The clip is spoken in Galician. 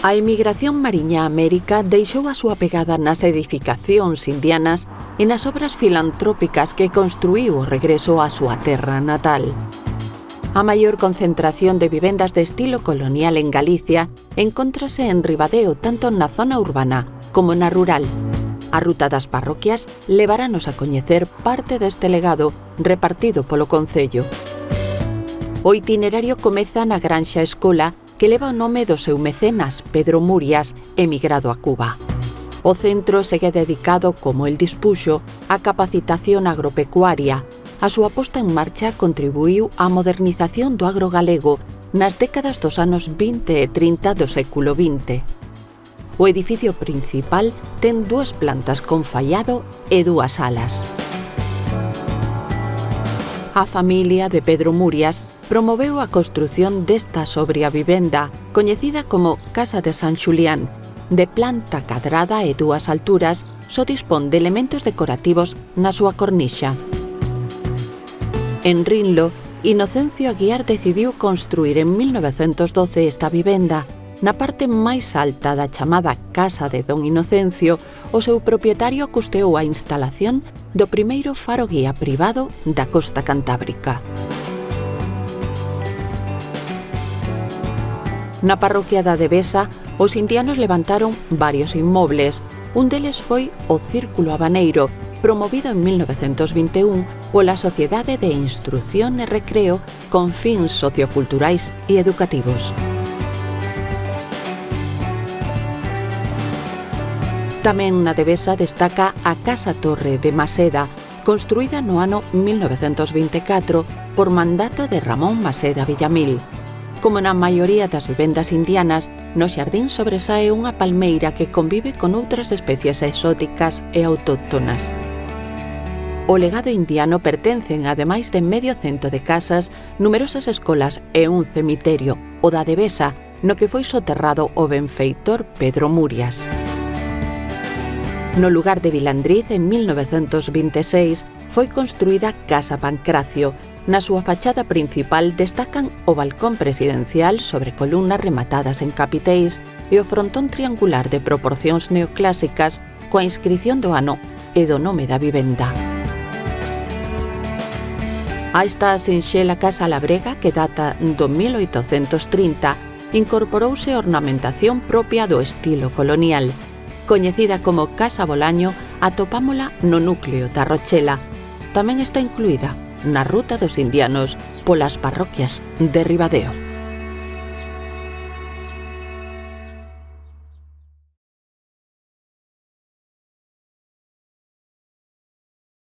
A emigración mariña a América deixou a súa pegada nas edificacións indianas e nas obras filantrópicas que construíu o regreso á súa terra natal. A maior concentración de vivendas de estilo colonial en Galicia encóntrase en Ribadeo tanto na zona urbana como na rural. A ruta das parroquias levarános a coñecer parte deste legado repartido polo concello. O itinerario comeza na Granxa Escola, que leva o nome do seu mecenas, Pedro Murias, emigrado a Cuba. O centro segue dedicado, como el dispuxo, á capacitación agropecuaria. A súa posta en marcha contribuíu á modernización do agro galego nas décadas dos anos 20 e 30 do século XX. O edificio principal ten 2 plantas con faiado e 2 salas. A familia de Pedro Murias promoveu a construción desta sobria vivenda, coñecida como Casa de San Xulián, de planta cadrada e 2 alturas, só dispón de elementos decorativos na súa cornixa. En Rinlo, Inocencio Aguiar decidiu construir en 1912 esta vivenda. Na parte máis alta da chamada Casa de Don Inocencio, o seu propietario custeou a instalación do primeiro faro guía privado da costa cantábrica. Na parroquia da Devesa, os indianos levantaron varios inmobles. Un deles foi o Círculo Habaneiro, promovido en 1921 pola Sociedade de Instrución e Recreo con fins socioculturais e educativos. Tamén na Devesa destaca a Casa Torre de Maseda, construída no ano 1924 por mandato de Ramón Maseda Villamil. Como na maioría das vivendas indianas, no xardín sobresae unha palmeira que convive con outras especies exóticas e autóctonas. O legado indiano pertencen, ademais de medio cento de casas, numerosas escolas e un cemiterio, o da Devesa, no que foi soterrado o benfeitor Pedro Murias. No lugar de Vilandriz, en 1926, foi construída Casa Pancracio. Na súa fachada principal destacan o balcón presidencial sobre columnas rematadas en capiteis e o frontón triangular de proporcións neoclásicas coa inscrición do ano e do nome da vivenda. A esta sinxela casa labrega, que data do 1830, incorporouse ornamentación propia do estilo colonial. Coñecida como Casa Bolaño, atopámola no núcleo da Rochela. Tamén está incluída na Ruta dos Indianos polas parroquias de Ribadeo.